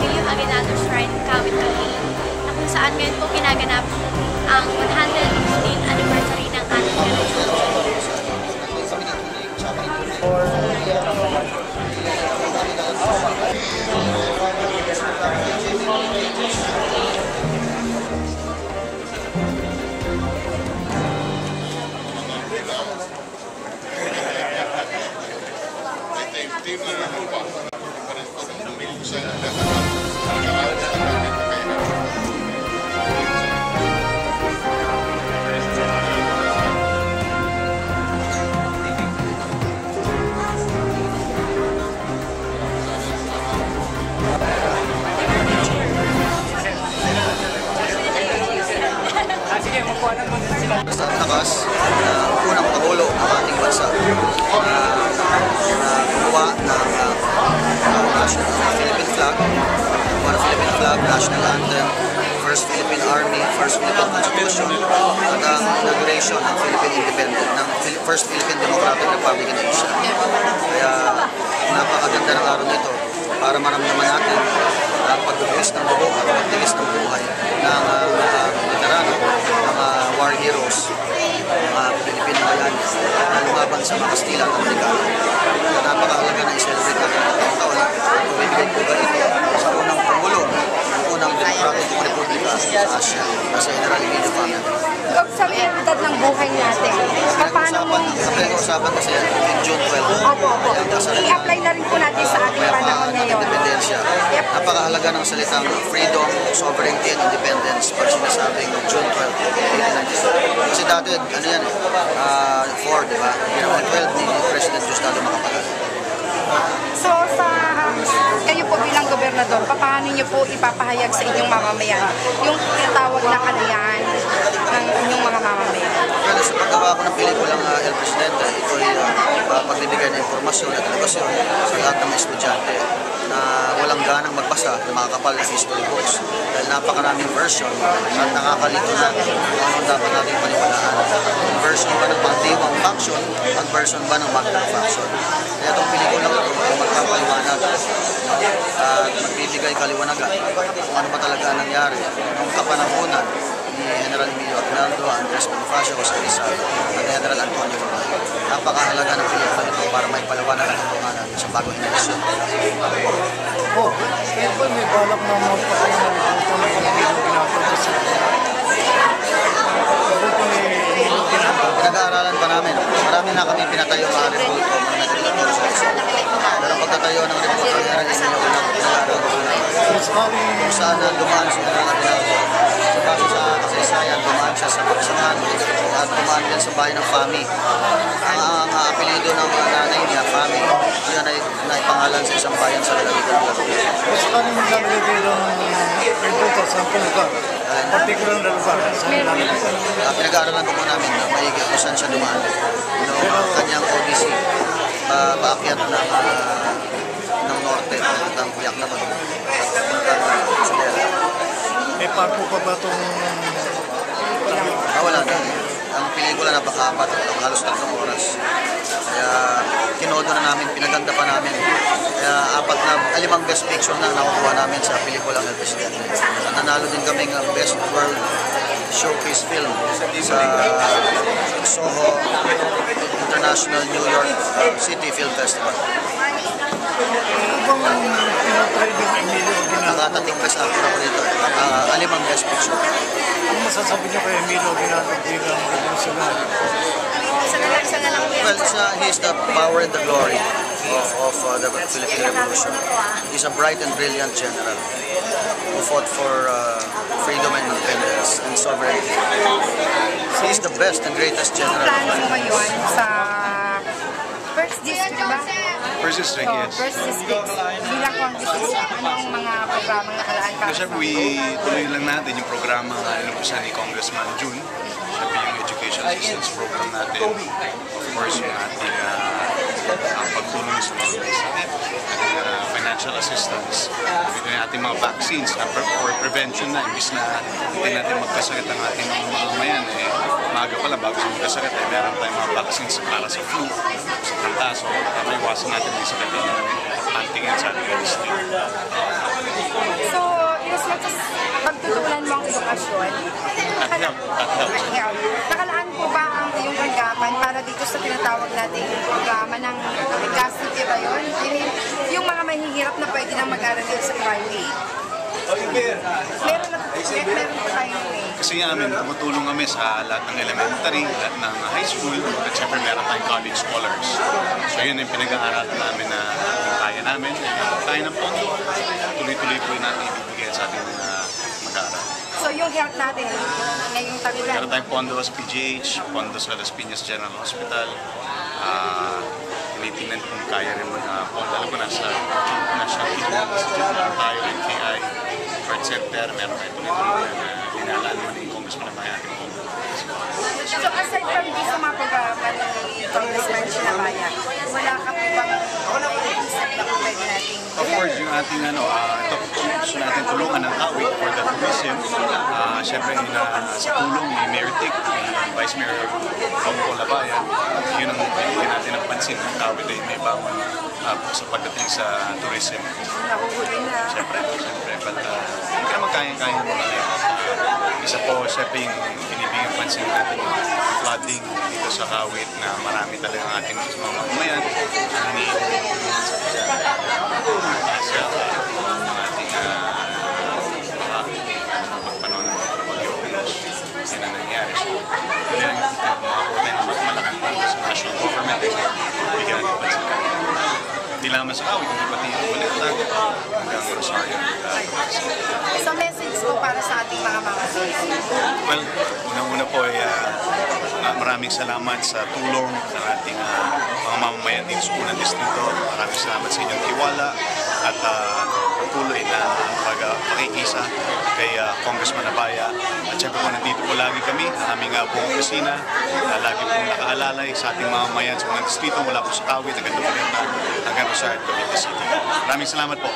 Emilio Aguinaldo Shrine, Kawit Kawit, na kung saan ngayon po ginaganap ang 115th anniversary ng ating religion. Sa labas, unang Pangulo ng ating bansa gumawa ng Philippine flag, Philippine flag, national anthem, first Philippine Army, first Philippine Constitution, at ang inauguration ng Philippine Independent, ng first Philippine Democratic Republic in Asia. Kaya napakaganda ng araw nito para maramdaman natin ang pagbibilis ng dugo at pagbibilis ng buhay ng veterano, mga war heroes, mga Pilipino bayan na lumaban sa mga Kastila at Amerikano. Napakahalaga na i-celebrate natin ang taon. Bibigyan ko ba ito sa unang Pangulo ng unang Democratic Republic sa Asia, sa General Emilio family. Sa realidad ng buhay natin, paano mo... Pinag-uusapan kasi in June 12. Opo. I-apply na rin po natin sa ating panahon ngayon. Independensya. Napakahalaga ng salitang freedom, sovereignty, and independence pag sinasabing June 12. Kasi dati, ano yan 4, di ba? Ginawa 12 ni President Diosdado Macapagal. So, kayo po bilang gobernador, paano niyo po ipapahayag sa inyong mamamayan yung tinatawag na kalayaan ng inyong mga mamamayan? Well, sa paggawa ko ng pelikulang El Presidente, ito ay pagbibigay ng informasyon at edukasyon sa lahat ng mga estudyante na walang ganang magbasa ng mga kapal na history books dahil napakaraming version at nakakalito na kung dapat natin paniwalaan. Ang version ba ng pangdiwang faction at version ba ng magdang faction. Kaya itong pelikulang ito ay magpapaliwanag at magbibigay kaliwanagan kung ano ba talaga nangyari noong kapanahunan ni General Emilio Aguinaldo, Andres Bonifacio, Jose Rizal, at General Antonio Roman. Napakahalaga ng pelikula ito para may paliwanag ang katunayan sa bagong henerasyon. Kaya ba may balak na magpapayang ng ito na Emilio Aguinaldo sa pinag-aaralan pa namin. Marami na kami pinatayo mga rebulto, mga nagregator sa isa. Pero pagkatayo ng rebulto, General Emilio Aguinaldo, pinag-aaralan pa namin. Kung saan dumaan si General Aguinaldo, sa kaso sa kasaysayan, dumaan siya sa Baksakan at dumaan din sa bayan ng Fami. Ang apelido ng nanay niya, Fami, yun ay naipangalan sa isang bayan sa lalawigan ng Laguna. Gusto ka rin naglalagay ng rebulto sa lugar? Particular na lugar? Pinag-aaralan po namin na maigi kung saan siya dumaan. Noong kanyang ODC, paakyat ng norte, ng Kuyak na Bato, at Sudela. May parko pa ba itong... Wala na. Ang pelikula napaka-apat, halos 3 oras. Kaya kinodo na namin, pinaganda pa namin. Kaya 5 best picture na nakukuha namin sa pelikulang El Presidente. At nanalo din kami ng Best World Showcase Film sa Soho International New York City Film Festival. Ano bang pinatry din Emilio Aguinaldo? Nakatating best actor ako dito. 5 best picture. Ano masasabi niyo kay Emilio Aguinaldo bilang revolutionary? Well, he is the power and the glory of the Philippine Revolution. He's a bright and brilliant general who fought for freedom and independence and sovereignty. He is the best and greatest general. Plano mo ngayon sa First District ba? First District, yes. First District. Bilang congressman, anong mga programang nakalaan ka? Siyempre, tuloy lang natin yung programa na inumpisan ni Congressman June. Siyempre yung education assistance program natin. Of course, yung ating pagtulong sa mga may sakit, ating financial assistance. Ito yung ating mga vaccines na for prevention na. Imbis na hindi natin magkasakit ang ating mga mamamayan. Maaga pala bago sa magkasakit, meron tayong mga vaccines para sa flu, sa kantaso. Para iwasan natin yung sakit ng antingin sa ating district. So, yes, let's just pagtutunan mo ang edukasyon. Nakalaan po ba ang iyong tanggapan para dito sa tinatawag nating programa ng Legacity ba yun? I mean, yung mga mahihirap na pwede nang mag-aral dito sa private. Meron po tayong way. Kasi amin, tumutulong kami sa lahat ng elementary, lahat ng high school, at syempre meron tayong college scholars. So yun yung pinag-aaralan namin na kung kaya namin, kaya ng pondo, tuloy-tuloy po yung natin ibibigay sa ating mag-aaral. So yung health natin, ngayong tagulan. Meron tayong pondo sa PGH, pondo sa Las Piñas General Hospital. Tinitingnan kung kaya rin mo na pondo. Alam ko nasa institute na tayo, NKI, Birth Center, meron tayo tuloy-tuloy na dinalaan mo ni Congressman na ating pondo. So aside from this sa mga programa ni Congressman Sinabaya, wala ka po bang isip na kung pwede nating Of course, yung ating ito gusto natin tulungan ng Kawit for the tourism. Siyempre, sa tulong ni Mayor Tic, ni Vice Mayor Paul Labaya, yun ang bigyan natin ng pansin ng Kawit ay may bawal sa pagdating sa tourism. nahuhuli na? Siyempre. But hindi ka naman kayang-kaya mo na yun. Isa po, siyempre yung binibigyan pansin natin yung flooding dito sa Kawit na marami talaga ang ating mga mamamayan. Ang ating pagpanon ng bagyo yan ang nangyari. So, hindi lang yung mga malaking pondo sa national government bigyan natin pansin. Hindi lamang sa Kawit, hindi pati yung Balintag hanggang Rosario. So message po para sa ating mga Well, unang-una po ay maraming salamat sa tulong ng ating mga mamamayan dito sa unang distrito. Maraming salamat sa inyong tiwala at patuloy na pakikisa kay Congressman Abaya. At syempre po, nandito po lagi kami, ang aming buong opisina, lagi pong nakaalalay sa ating mamamayan sa unang distrito mula po sa Kawit hanggang Balintag hanggang Rosario, Cavite City. Maraming salamat po.